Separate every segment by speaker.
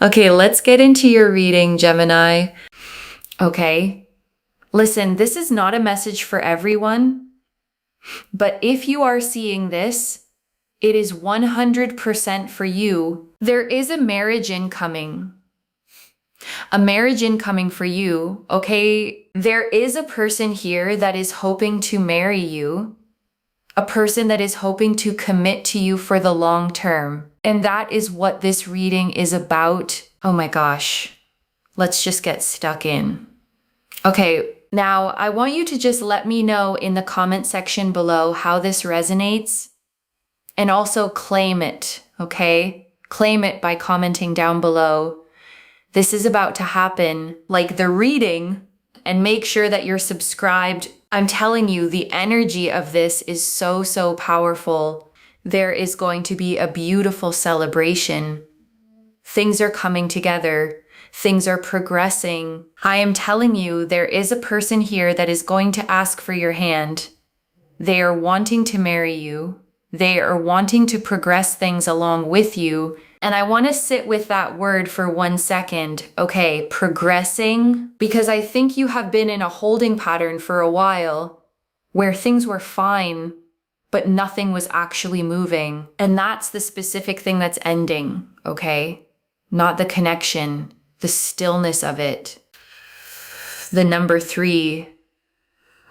Speaker 1: Okay, let's get into your reading, Gemini. Okay. Listen, this is not a message for everyone, but if you are seeing this, it is 100% for you. There is a marriage incoming. A marriage incoming for you, okay? There is a person here that is hoping to marry you. A person that is hoping to commit to you for the long term. And that is what this reading is about. Oh my gosh. Let's just get stuck in. Okay, now I want you to just let me know in the comment section below how this resonates. And also claim it, okay? Claim it by commenting down below. This is about to happen, like the reading, and make sure that you're subscribed. I'm telling you, the energy of this is so powerful. There is going to be a beautiful celebration. Things are coming together. Things are progressing. I am telling you, there is a person here that is going to ask for your hand. They are wanting to marry you. They are wanting to progress things along with you. And I want to sit with that word for 1 second. Okay, progressing, because I think you have been in a holding pattern for a while where things were fine, but nothing was actually moving. And that's the specific thing that's ending, okay? Not the connection, the stillness of it. The number 3,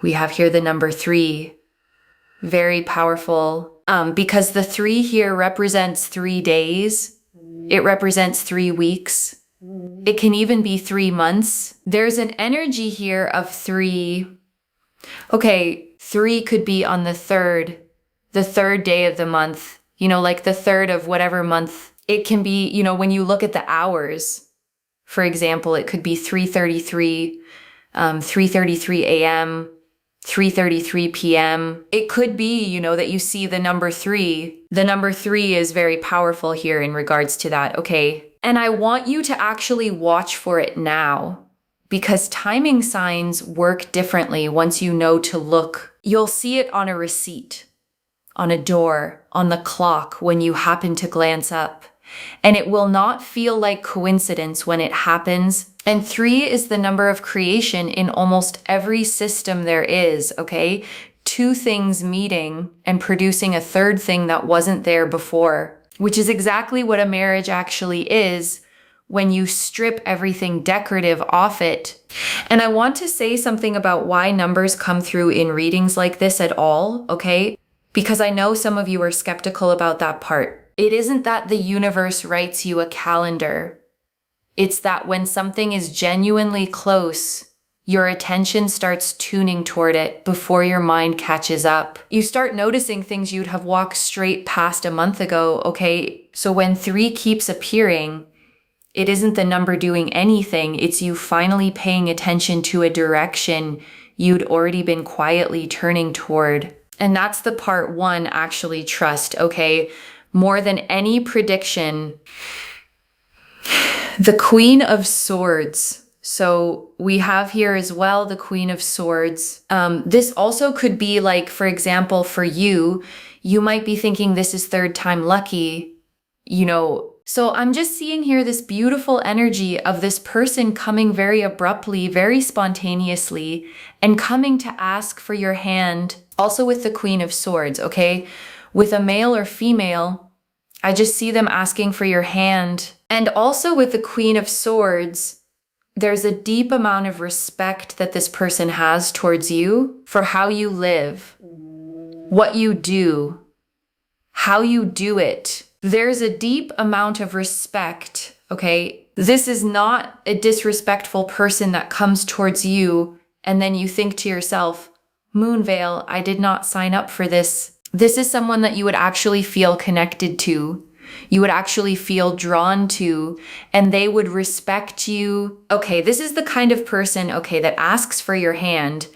Speaker 1: we have here the number 3, very powerful. Because the 3 here represents 3 days. It represents 3 weeks. It can even be 3 months. There's an energy here of 3. Okay, 3 could be on the 3rd day of the month, like the 3rd of whatever month. It can be, when you look at the hours, for example, it could be 3:33, 3:33 a.m., 3:33 p.m. It could be, that you see the number 3. The number 3 is very powerful here in regards to that, okay? And I want you to actually watch for it now, because timing signs work differently once you know to look. You'll see it on a receipt, on a door, on the clock when you happen to glance up. And it will not feel like coincidence when it happens. And 3 is the number of creation in almost every system there is, okay? 2 things meeting and producing a 3rd thing that wasn't there before, which is exactly what a marriage actually is when you strip everything decorative off it. And I want to say something about why numbers come through in readings like this at all, okay? Because I know some of you are skeptical about that part. It isn't that the universe writes you a calendar. It's that when something is genuinely close, your attention starts tuning toward it before your mind catches up. You start noticing things you'd have walked straight past a month ago, okay? So when 3 keeps appearing, it isn't the number doing anything. It's you finally paying attention to a direction you'd already been quietly turning toward. And that's the part 1, actually trust, okay? More than any prediction, the Queen of Swords. So we have here as well the Queen of Swords. This also could be like, for example, for you, you might be thinking this is 3rd time lucky, So I'm just seeing here this beautiful energy of this person coming very abruptly, very spontaneously, and coming to ask for your hand. Also with the Queen of Swords, okay? With a male or female, I just see them asking for your hand. And also with the Queen of Swords, there's a deep amount of respect that this person has towards you for how you live, what you do, how you do it. There's a deep amount of respect, okay? This is not a disrespectful person that comes towards you and then you think to yourself, Moonveil, I did not sign up for this. This is someone that you would actually feel connected to. You would actually feel drawn to, and they would respect you. Okay, this is the kind of person, okay, that asks for your hand.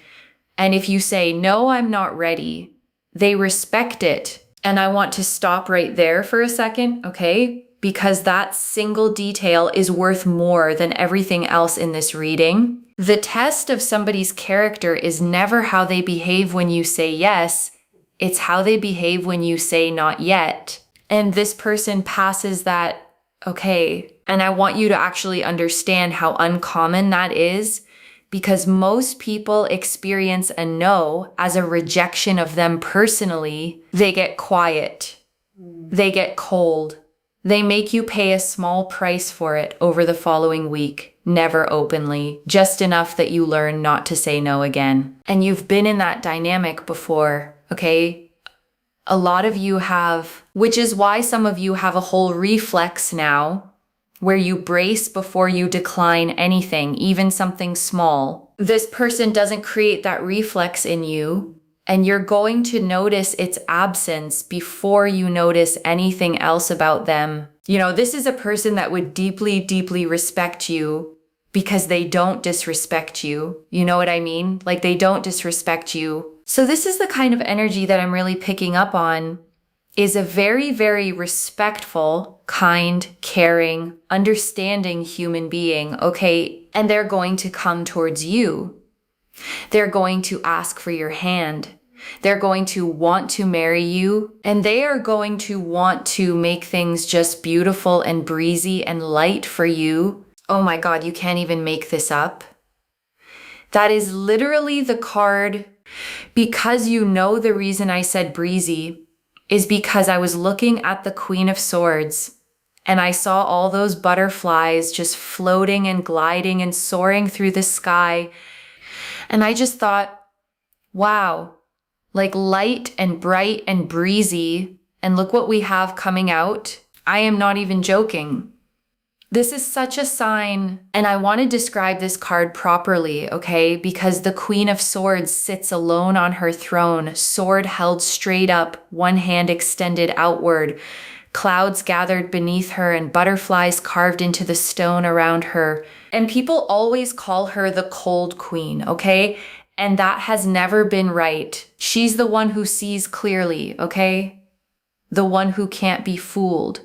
Speaker 1: And if you say, no, I'm not ready, they respect it. And I want to stop right there for a second, okay? Because that single detail is worth more than everything else in this reading. The test of somebody's character is never how they behave when you say yes. It's how they behave when you say not yet. And this person passes that, okay, And I want you to actually understand how uncommon that is, because most people experience a no as a rejection of them personally. They get quiet. They get cold. They make you pay a small price for it over the following week, never openly, just enough that you learn not to say no again. And you've been in that dynamic before, okay? A lot of you have, which is why some of you have a whole reflex now, where you brace before you decline anything, even something small. This person doesn't create that reflex in you, and you're going to notice its absence before you notice anything else about them. You know, this is a person that would deeply, deeply respect you because they don't disrespect you. You know what I mean? Like, they don't disrespect you. So this is the kind of energy that I'm really picking up on, is a very, very respectful, kind, caring, understanding human being, okay? And they're going to come towards you. They're going to ask for your hand. They're going to want to marry you, and they are going to want to make things just beautiful and breezy and light for you. Oh my God, you can't even make this up. That is literally the card. Because you know the reason I said breezy is because I was looking at the Queen of Swords and I saw all those butterflies just floating and gliding and soaring through the sky. And I just thought, wow, like light and bright and breezy. And look what we have coming out. I am not even joking. This is such a sign, and I want to describe this card properly, okay? Because the Queen of Swords sits alone on her throne, sword held straight up, one hand extended outward, clouds gathered beneath her and butterflies carved into the stone around her. And people always call her the cold queen, okay? And that has never been right. She's the one who sees clearly, okay? The one who can't be fooled.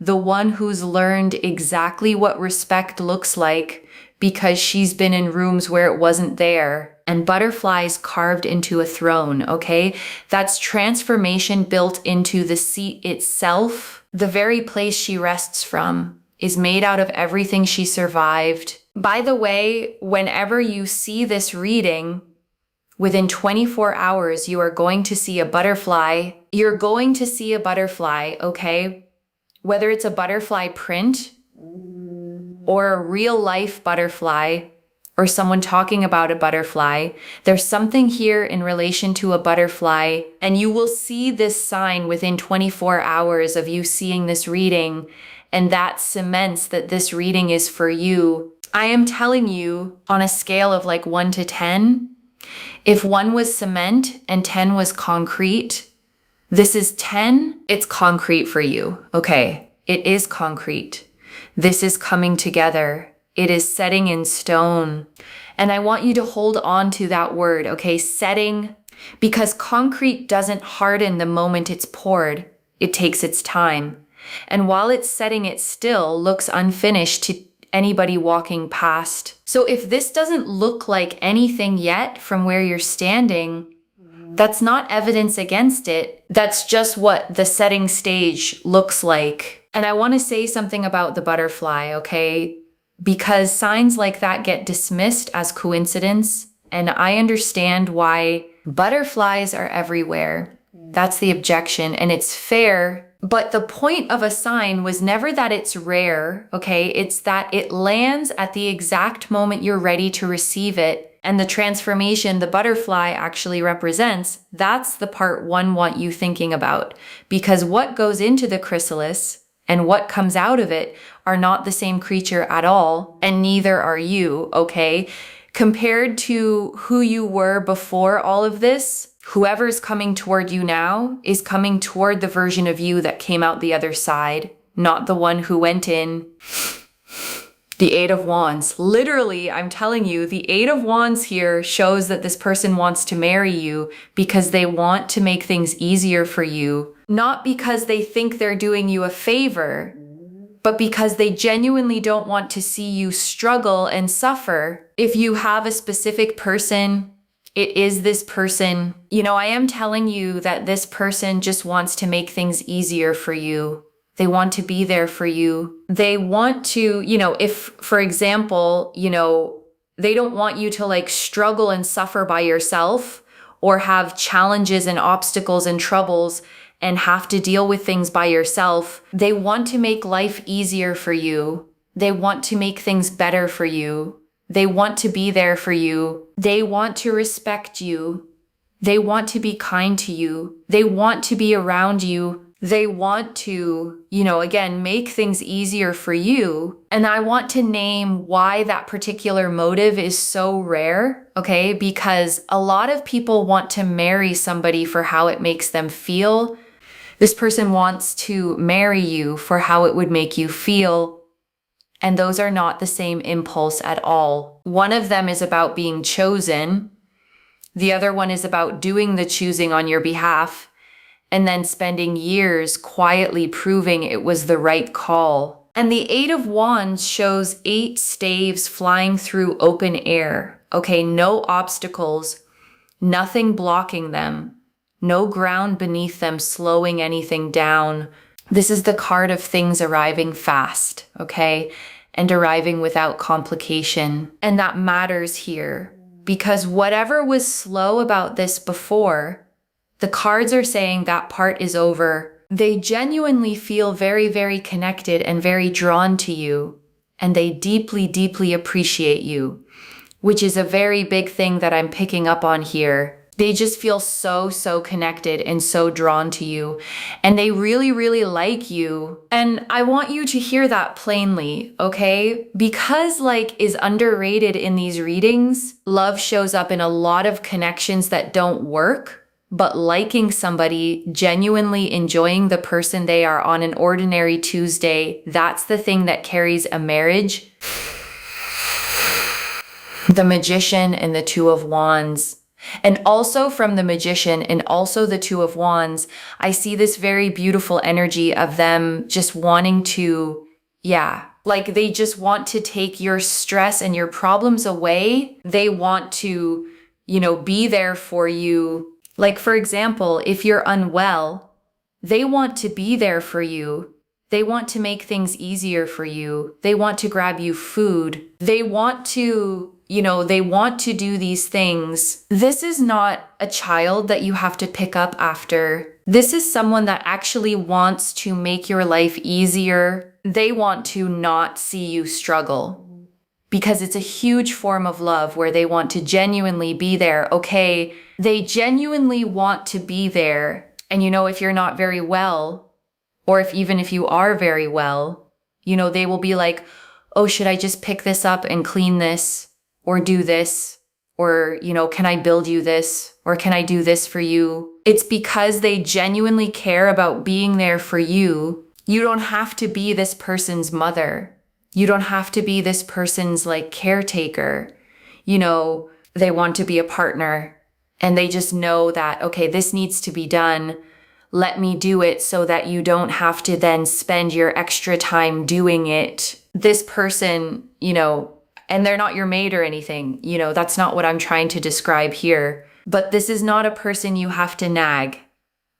Speaker 1: The one who's learned exactly what respect looks like because she's been in rooms where it wasn't there. And butterflies carved into a throne, okay? That's transformation built into the seat itself. The very place she rests from is made out of everything she survived. By the way, whenever you see this reading, within 24 hours, you are going to see a butterfly. You're going to see a butterfly, okay? Whether it's a butterfly print or a real life butterfly or someone talking about a butterfly, there's something here in relation to a butterfly, and you will see this sign within 24 hours of you seeing this reading, and that cements that this reading is for you. I am telling you, on a scale of like 1 to 10, if 1 was cement and 10 was concrete, this is 10, it's concrete for you. Okay, it is concrete. This is coming together. It is setting in stone. And I want you to hold on to that word, okay? Setting, because concrete doesn't harden the moment it's poured. It takes its time. And while it's setting, it still looks unfinished to anybody walking past. So if this doesn't look like anything yet from where you're standing, that's not evidence against it. That's just what the setting stage looks like. And I want to say something about the butterfly, okay? Because signs like that get dismissed as coincidence. And I understand why butterflies are everywhere. That's the objection, and it's fair. But the point of a sign was never that it's rare, okay? It's that it lands at the exact moment you're ready to receive it. And the transformation the butterfly actually represents, that's the part one want you thinking about. Because what goes into the chrysalis and what comes out of it are not the same creature at all, and neither are you, okay? Compared to who you were before all of this, whoever's coming toward you now is coming toward the version of you that came out the other side, not the one who went in. The Eight of Wands. Literally, I'm telling you, the Eight of Wands here shows that this person wants to marry you because they want to make things easier for you, not because they think they're doing you a favor, but because they genuinely don't want to see you struggle and suffer. If you have a specific person, it is this person. You know, I am telling you that this person just wants to make things easier for you. They want to be there for you. They want to, if, for example, they don't want you to like struggle and suffer by yourself or have challenges and obstacles and troubles and have to deal with things by yourself. They want to make life easier for you. They want to make things better for you. They want to be there for you. They want to respect you. They want to be kind to you. They want to be around you. They want to, again, make things easier for you. And I want to name why that particular motive is so rare, okay? Because a lot of people want to marry somebody for how it makes them feel. This person wants to marry you for how it would make you feel. And those are not the same impulse at all. One of them is about being chosen. The other one is about doing the choosing on your behalf and then spending years quietly proving it was the right call. And the Eight of Wands shows 8 staves flying through open air. Okay, no obstacles, nothing blocking them, no ground beneath them slowing anything down. This is the card of things arriving fast, okay? And arriving without complication. And that matters here because whatever was slow about this before, the cards are saying that part is over. They genuinely feel very, very connected and very drawn to you. And they deeply, deeply appreciate you, which is a very big thing that I'm picking up on here. They just feel so, so connected and so drawn to you. And they really, really like you. And I want you to hear that plainly, okay? Because is underrated in these readings, love shows up in a lot of connections that don't work. But liking somebody, genuinely enjoying the person they are on an ordinary Tuesday, that's the thing that carries a marriage. The Magician and the Two of Wands. And also from the Magician and also the Two of Wands, I see this very beautiful energy of them just wanting to, they just want to take your stress and your problems away. They want to, be there for you. Like, for example, if you're unwell, they want to be there for you. They want to make things easier for you. They want to grab you food. They want to, they want to do these things. This is not a child that you have to pick up after. This is someone that actually wants to make your life easier. They want to not see you struggle. Because it's a huge form of love where they want to genuinely be there, okay? They genuinely want to be there. And if you're not very well, or even if you are very well, they will be like, oh, should I just pick this up and clean this or do this? Or, can I build you this? Or can I do this for you? It's because they genuinely care about being there for you. You don't have to be this person's mother. You don't have to be this person's caretaker. They want to be a partner and they just know that, okay, this needs to be done. Let me do it so that you don't have to then spend your extra time doing it. This person, and they're not your maid or anything, that's not what I'm trying to describe here. But this is not a person you have to nag.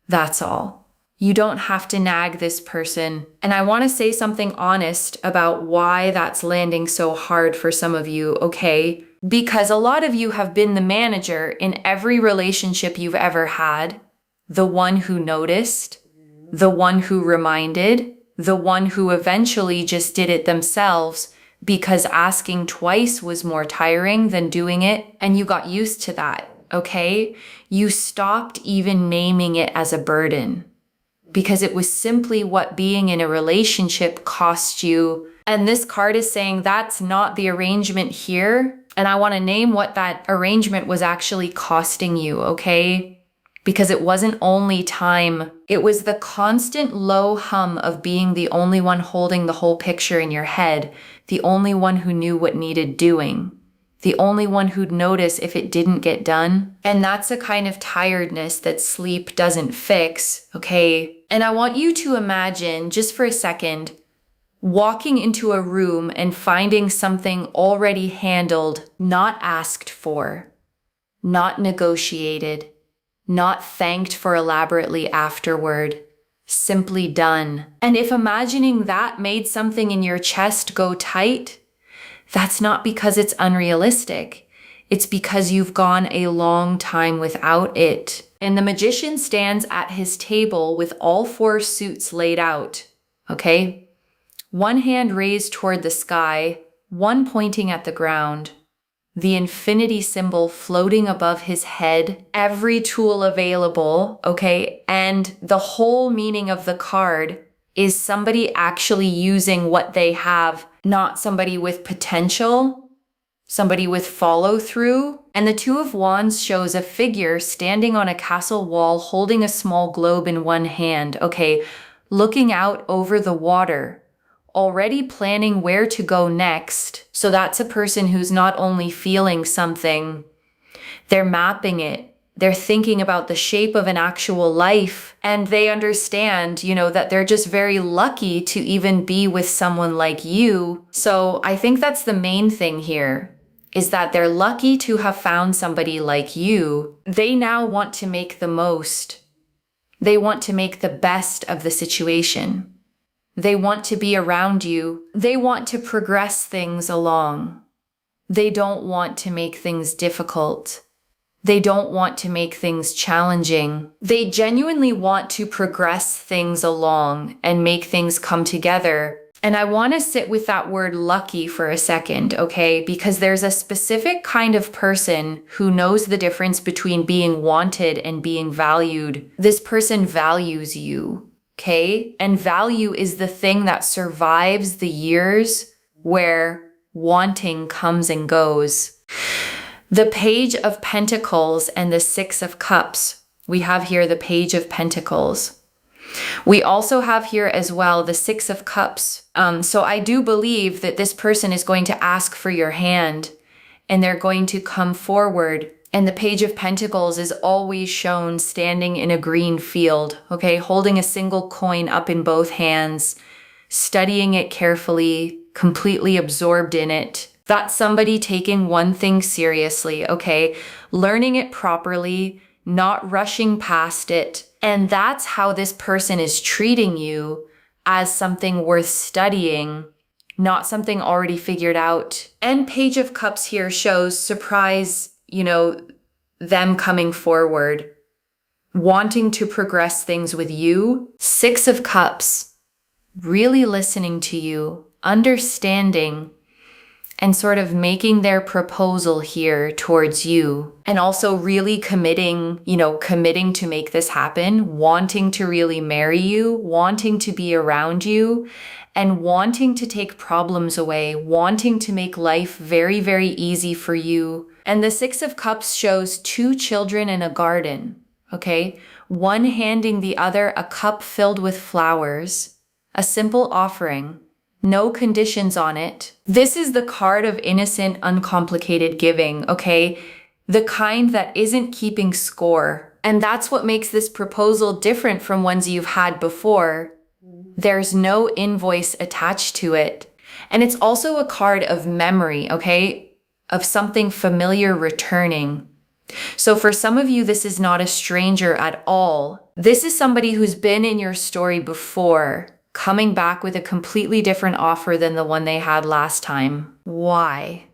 Speaker 1: That's all. You don't have to nag this person. And I want to say something honest about why that's landing so hard for some of you, okay? Because a lot of you have been the manager in every relationship you've ever had, the one who noticed, the one who reminded, the one who eventually just did it themselves because asking twice was more tiring than doing it, and you got used to that, okay? You stopped even naming it as a burden, because it was simply what being in a relationship cost you. And this card is saying that's not the arrangement here. And I want to name what that arrangement was actually costing you, okay? Because it wasn't only time. It was the constant low hum of being the only one holding the whole picture in your head, the only one who knew what needed doing, the only one who'd notice if it didn't get done. And that's a kind of tiredness that sleep doesn't fix, okay? And I want you to imagine, just for a second, walking into a room and finding something already handled, not asked for, not negotiated, not thanked for elaborately afterward. simply done. And if imagining that made something in your chest go tight, that's not because it's unrealistic. It's because you've gone a long time without it. And the magician stands at his table with all 4 suits laid out, okay? One hand raised toward the sky, one pointing at the ground, the infinity symbol floating above his head, every tool available, okay? And the whole meaning of the card is somebody actually using what they have, not somebody with potential, somebody with follow through. And the 2 of Wands shows a figure standing on a castle wall holding a small globe in one hand, okay? Looking out over the water, already planning where to go next. So that's a person who's not only feeling something, they're mapping it. They're thinking about the shape of an actual life, and they understand, that they're just very lucky to even be with someone like you. So I think that's the main thing here, is that they're lucky to have found somebody like you. They now want to make the most. They want to make the best of the situation. They want to be around you. They want to progress things along. They don't want to make things difficult. They don't want to make things challenging. They genuinely want to progress things along and make things come together. And I want to sit with that word lucky for a second, okay? Because there's a specific kind of person who knows the difference between being wanted and being valued. This person values you, okay? And value is the thing that survives the years where wanting comes and goes. The Page of Pentacles and the 6 of Cups. We have here the Page of Pentacles. We also have here as well the 6 of Cups. So I do believe that this person is going to ask for your hand and they're going to come forward. And the Page of Pentacles is always shown standing in a green field, okay, holding a single coin up in both hands, studying it carefully, completely absorbed in it. That's somebody taking one thing seriously, okay, learning it properly, not rushing past it. And that's how this person is treating you, as something worth studying, not something already figured out. And Page of Cups here shows surprise, them coming forward, wanting to progress things with you. 6 of Cups, really listening to you, understanding, and sort of making their proposal here towards you. And also really committing to make this happen, wanting to really marry you, wanting to be around you, and wanting to take problems away, wanting to make life very, very easy for you. And the 6 of Cups shows 2 children in a garden, okay? One handing the other a cup filled with flowers, a simple offering. No conditions on it. This is the card of innocent, uncomplicated giving, okay? The kind that isn't keeping score. And that's what makes this proposal different from ones you've had before. There's no invoice attached to it. And it's also a card of memory, okay? Of something familiar returning. So for some of you, this is not a stranger at all. This is somebody who's been in your story before, coming back with a completely different offer than the one they had last time. Why?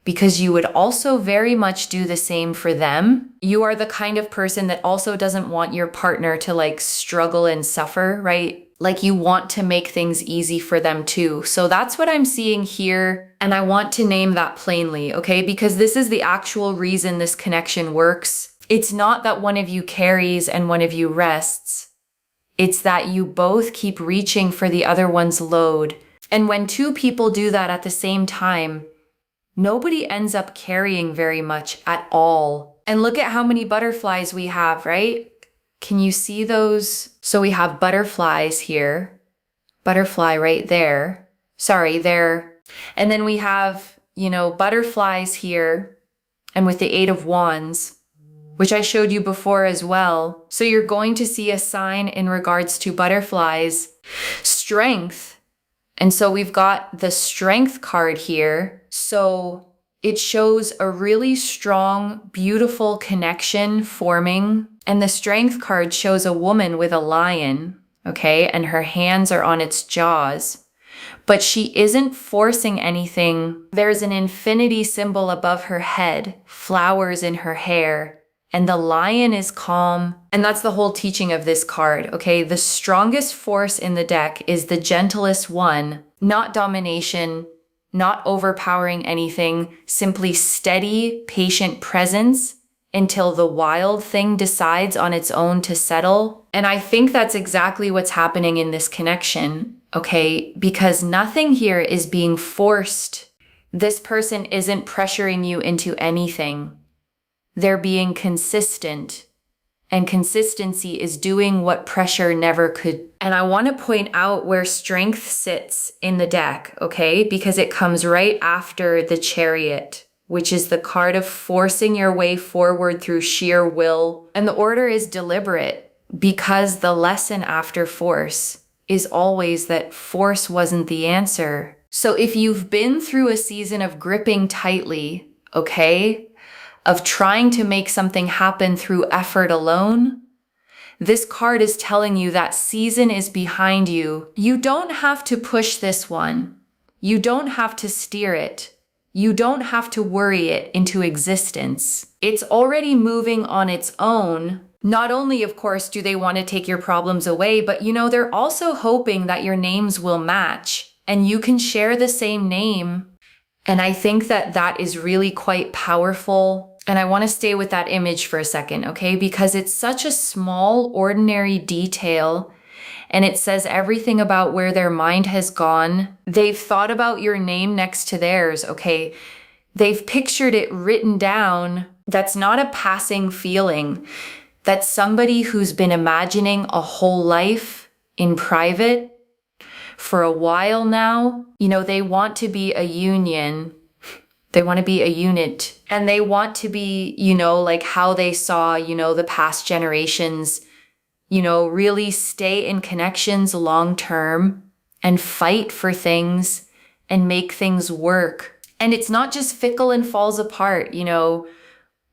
Speaker 1: Because you would also very much do the same for them. You are the kind of person that also doesn't want your partner to struggle and suffer, right? You want to make things easy for them too. So that's what I'm seeing here. And I want to name that plainly, okay? Because this is the actual reason this connection works. It's not that one of you carries and one of you rests. It's that you both keep reaching for the other one's load. And when 2 people do that at the same time, nobody ends up carrying very much at all. And look at how many butterflies we have, right? Can you see those? So we have butterflies here, butterfly right there. Sorry, there. And then we have, butterflies here, and with the 8 of Wands, which I showed you before as well. So you're going to see a sign in regards to butterflies, strength. And so we've got the strength card here. So It shows a really strong, beautiful connection forming. And the Strength card shows a woman with a lion, okay? And her hands are on its jaws. But she isn't forcing anything. There's an infinity symbol above her head, flowers in her hair, and the lion is calm. And that's the whole teaching of this card, okay? The strongest force in the deck is the gentlest one, not domination, not overpowering anything, simply steady, patient presence until the wild thing decides on its own to settle. And I think that's exactly what's happening in this connection, okay? Because nothing here is being forced. This person isn't pressuring you into anything. They're being consistent. And consistency is doing what pressure never could. And I want to point out where Strength sits in the deck, okay? Because it comes right after the Chariot, which is the card of forcing your way forward through sheer will. And the order is deliberate because the lesson after force is always that force wasn't the answer. So if you've been through a season of gripping tightly, okay, of trying to make something happen through effort alone, this card is telling you that season is behind you. You don't have to push this one. You don't have to steer it. You don't have to worry it into existence. It's already moving on its own. Not only, of course, do they want to take your problems away, but they're also hoping that your names will match and you can share the same name. And I think that that is really quite powerful. And I want to stay with that image for a second, okay? Because it's such a small, ordinary detail. And it says everything about where their mind has gone. They've thought about your name next to theirs, okay? They've pictured it written down. That's not a passing feeling. That's somebody who's been imagining a whole life in private for a while now. They want to be a union. They want to be a unit. And they want to be, like how they saw, the past generations, really stay in connections long term and fight for things and make things work. And it's not just fickle and falls apart,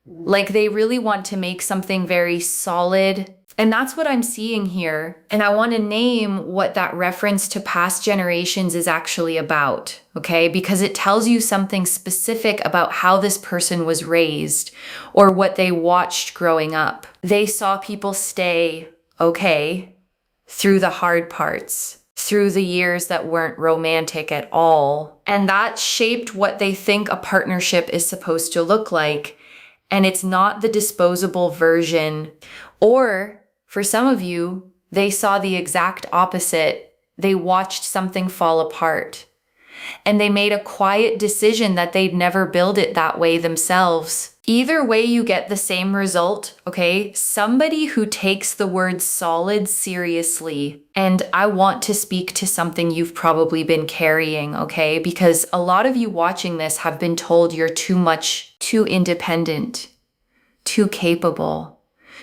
Speaker 1: like they really want to make something very solid. And that's what I'm seeing here. And I want to name what that reference to past generations is actually about, okay? Because it tells you something specific about how this person was raised or what they watched growing up. They saw people stay, okay, through the hard parts, through the years that weren't romantic at all. And that shaped what they think a partnership is supposed to look like. And it's not the disposable version. Or for some of you, they saw the exact opposite. They watched something fall apart. And they made a quiet decision that they'd never build it that way themselves. Either way, you get the same result, okay? Somebody who takes the word solid seriously. And I want to speak to something you've probably been carrying, okay? Because a lot of you watching this have been told you're too much, too independent, too capable,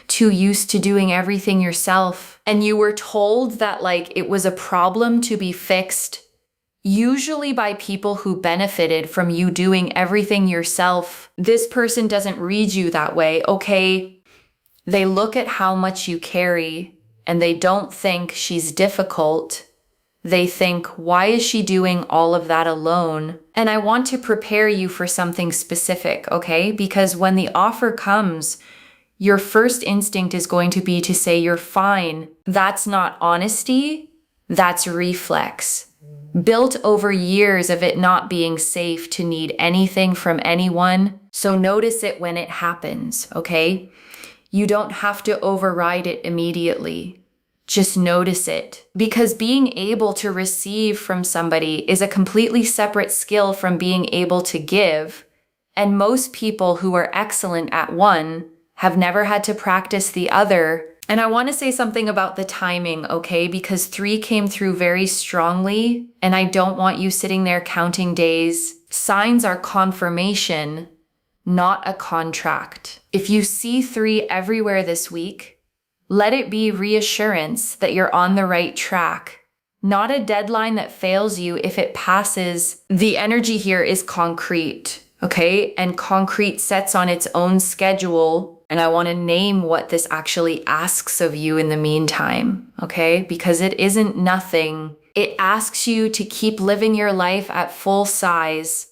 Speaker 1: too used to doing everything yourself. And you were told that it was a problem to be fixed, usually by people who benefited from you doing everything yourself. This person doesn't read you that way, okay? They look at how much you carry and they don't think she's difficult. They think, why is she doing all of that alone? And I want to prepare you for something specific, okay? Because when the offer comes, your first instinct is going to be to say you're fine. That's not honesty, that's reflex. Built over years of it not being safe to need anything from anyone. So notice it when it happens, okay? You don't have to override it immediately. Just notice it. Because being able to receive from somebody is a completely separate skill from being able to give. And most people who are excellent at one have never had to practice the other. And I want to say something about the timing, okay? Because 3 came through very strongly, and I don't want you sitting there counting days. Signs are confirmation, not a contract. If you see 3 everywhere this week, let it be reassurance that you're on the right track, not a deadline that fails you if it passes. The energy here is concrete, okay? And concrete sets on its own schedule. And I want to name what this actually asks of you in the meantime, okay? Because it isn't nothing. It asks you to keep living your life at full size,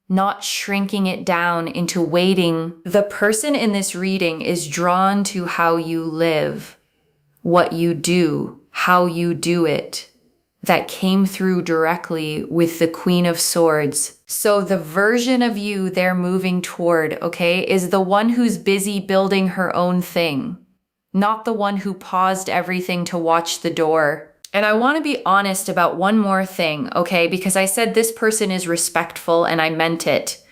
Speaker 1: not shrinking it down into waiting. The person in this reading is drawn to how you live, what you do, how you do it. That came through directly with the Queen of Swords. So the version of you they're moving toward, okay, is the one who's busy building her own thing, not the one who paused everything to watch the door. And I want to be honest about one more thing, okay, because I said this person is respectful and I meant it.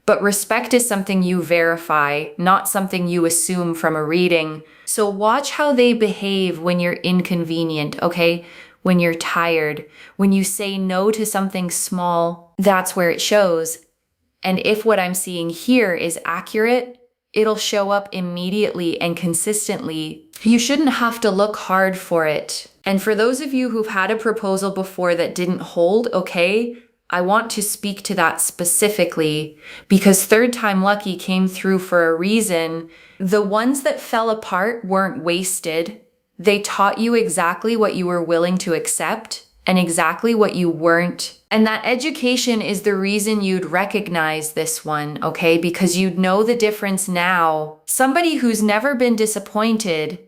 Speaker 1: But respect is something you verify, not something you assume from a reading. So watch how they behave when you're inconvenient, okay? When you're tired, when you say no to something small, that's where it shows. And if what I'm seeing here is accurate, it'll show up immediately and consistently. You shouldn't have to look hard for it. And for those of you who've had a proposal before that didn't hold, okay, I want to speak to that specifically because third time lucky came through for a reason. The ones that fell apart weren't wasted. They taught you exactly what you were willing to accept and exactly what you weren't. And that education is the reason you'd recognize this one, okay? Because you'd know the difference now. Somebody who's never been disappointed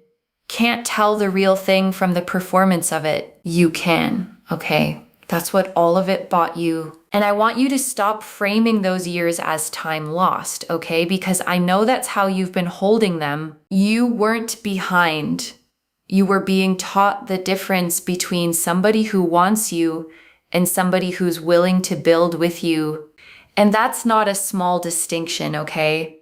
Speaker 1: can't tell the real thing from the performance of it. You can, okay? That's what all of it bought you. And I want you to stop framing those years as time lost, okay? Because I know that's how you've been holding them. You weren't behind. You were being taught the difference between somebody who wants you and somebody who's willing to build with you. And that's not a small distinction, okay?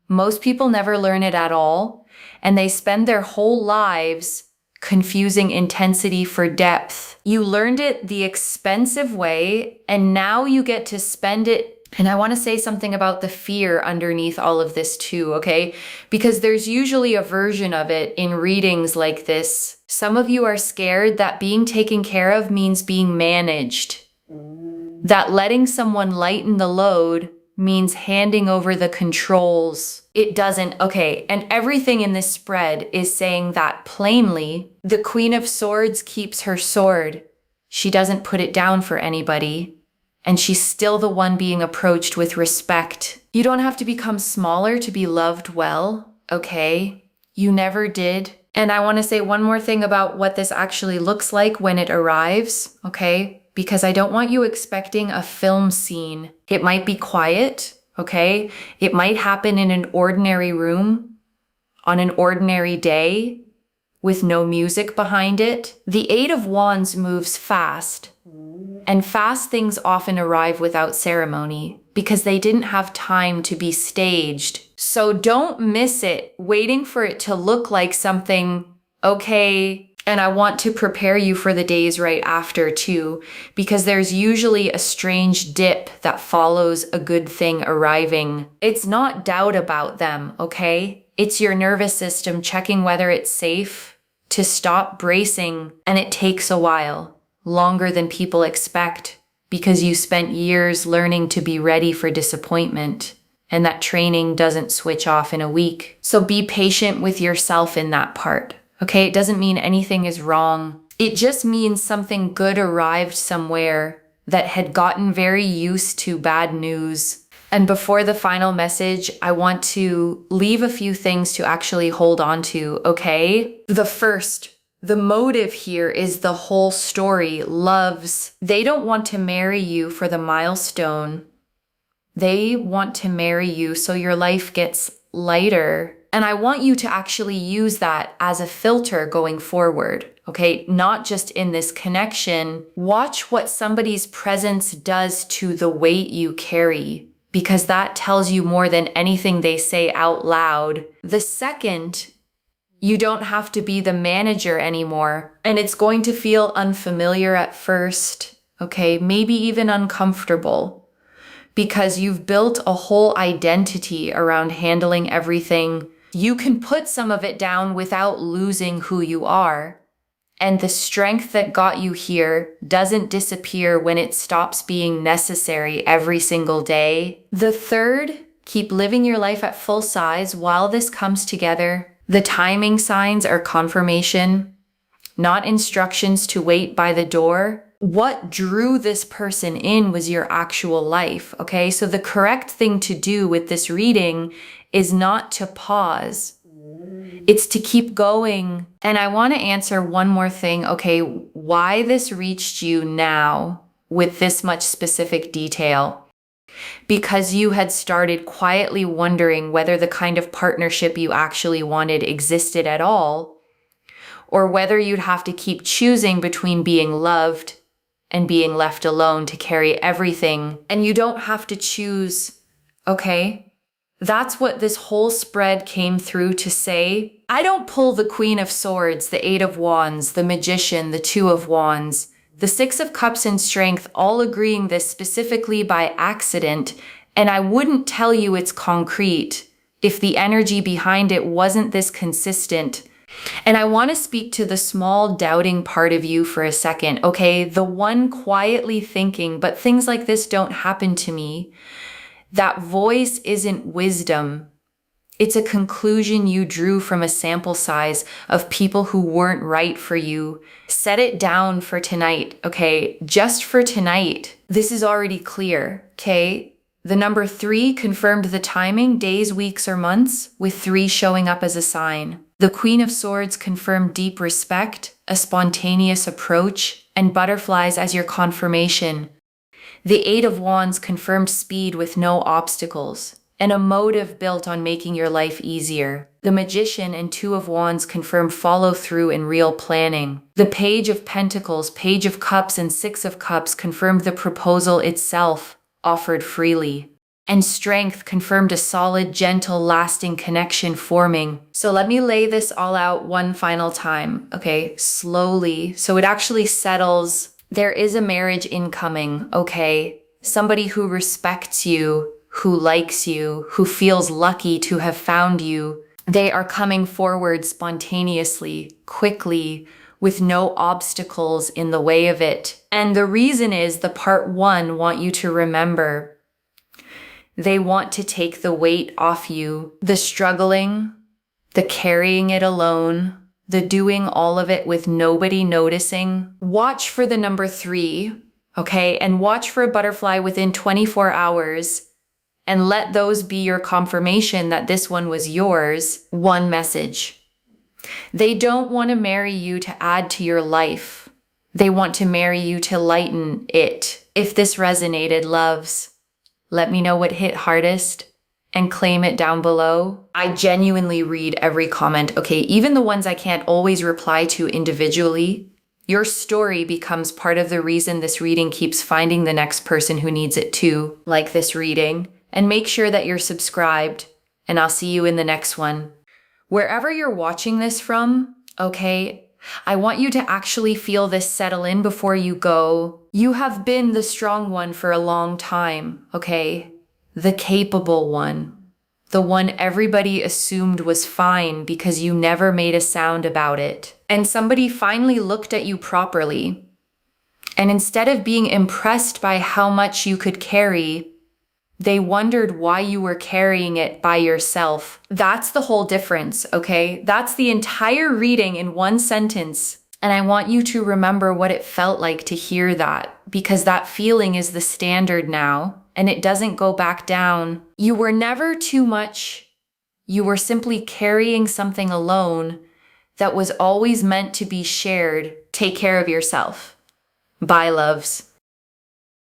Speaker 1: Most people never learn it at all, and they spend their whole lives confusing intensity for depth. You learned it the expensive way, and now you get to spend it. And I want to say something about the fear underneath all of this too, okay? Because there's usually a version of it in readings like this. Some of you are scared that being taken care of means being managed. That letting someone lighten the load means handing over the controls. It doesn't, okay? And everything in this spread is saying that plainly. The Queen of Swords keeps her sword. She doesn't put it down for anybody. And she's still the one being approached with respect. You don't have to become smaller to be loved well, okay? You never did. And I want to say one more thing about what this actually looks like when it arrives, okay? Because I don't want you expecting a film scene. It might be quiet, okay? It might happen in an ordinary room, on an ordinary day, with no music behind it. The Eight of Wands moves fast. And fast things often arrive without ceremony because they didn't have time to be staged. So don't miss it, waiting for it to look like something, okay? And I want to prepare you for the days right after too, because there's usually a strange dip that follows a good thing arriving. It's not doubt about them, okay? It's your nervous system checking whether it's safe to stop bracing, and it takes a while. Longer than people expect because you spent years learning to be ready for disappointment, and that training doesn't switch off in a week. So be patient with yourself in that part, okay? It doesn't mean anything is wrong. It just means something good arrived somewhere that had gotten very used to bad news. And before the final message, I want to leave a few things to actually hold on to, okay? The motive here is the whole story, loves. They don't want to marry you for the milestone. They want to marry you so your life gets lighter. And I want you to actually use that as a filter going forward, okay? Not just in this connection. Watch what somebody's presence does to the weight you carry, because that tells you more than anything they say out loud. The second, you don't have to be the manager anymore, and it's going to feel unfamiliar at first, okay? Maybe even uncomfortable, because you've built a whole identity around handling everything. You can put some of it down without losing who you are, And the strength that got you here doesn't disappear when it stops being necessary every single day. The third, keep living your life at full size while this comes together. The timing signs are confirmation, not instructions to wait by the door. What drew this person in was your actual life, okay? So the correct thing to do with this reading is not to pause. It's to keep going. And I want to answer one more thing, okay? Why this reached you now with this much specific detail? Because you had started quietly wondering whether the kind of partnership you actually wanted existed at all, or whether you'd have to keep choosing between being loved and being left alone to carry everything. And you don't have to choose, okay? That's what this whole spread came through to say. I don't pull the Queen of Swords, the Eight of Wands, the Magician, the Two of Wands, the Six of Cups and Strength, all agreeing this specifically by accident, and I wouldn't tell you it's concrete if the energy behind it wasn't this consistent. And I want to speak to the small doubting part of you for a second, okay? The one quietly thinking, but things like this don't happen to me. That voice isn't wisdom. It's a conclusion you drew from a sample size of people who weren't right for you. Set it down for tonight, okay? Just for tonight. This is already clear, okay? The number 3 confirmed the timing, days, weeks, or months, with 3 showing up as a sign. The Queen of Swords confirmed deep respect, a spontaneous approach, and butterflies as your confirmation. The Eight of Wands confirmed speed with no obstacles, and a motive built on making your life easier. The Magician and Two of Wands confirmed follow through and real planning. The Page of Pentacles, Page of Cups, and Six of Cups confirmed the proposal itself, offered freely. And Strength confirmed a solid, gentle, lasting connection forming. So let me lay this all out one final time, okay? Slowly, so it actually settles. There is a marriage incoming, okay? Somebody who respects you, who likes you, who feels lucky to have found you. They are coming forward spontaneously, quickly, with no obstacles in the way of it. And the reason is the part 1 want you to remember. They want to take the weight off you, the struggling, the carrying it alone, the doing all of it with nobody noticing. Watch for the number 3, okay? And watch for a butterfly within 24 hours and let those be your confirmation that this one was yours. One message. They don't want to marry you to add to your life. They want to marry you to lighten it. If this resonated, loves, let me know what hit hardest and claim it down below. I genuinely read every comment, okay? Even the ones I can't always reply to individually. Your story becomes part of the reason this reading keeps finding the next person who needs it too, like this reading. And make sure that you're subscribed, and I'll see you in the next one. Wherever you're watching this from, okay, I want you to actually feel this settle in before you go. You have been the strong one for a long time, okay? The capable one. The one everybody assumed was fine because you never made a sound about it. And somebody finally looked at you properly. And instead of being impressed by how much you could carry, they wondered why you were carrying it by yourself. That's the whole difference, okay? That's the entire reading in one sentence. And I want you to remember what it felt like to hear that, because that feeling is the standard now, and it doesn't go back down. You were never too much. You were simply carrying something alone that was always meant to be shared. Take care of yourself. Bye, loves.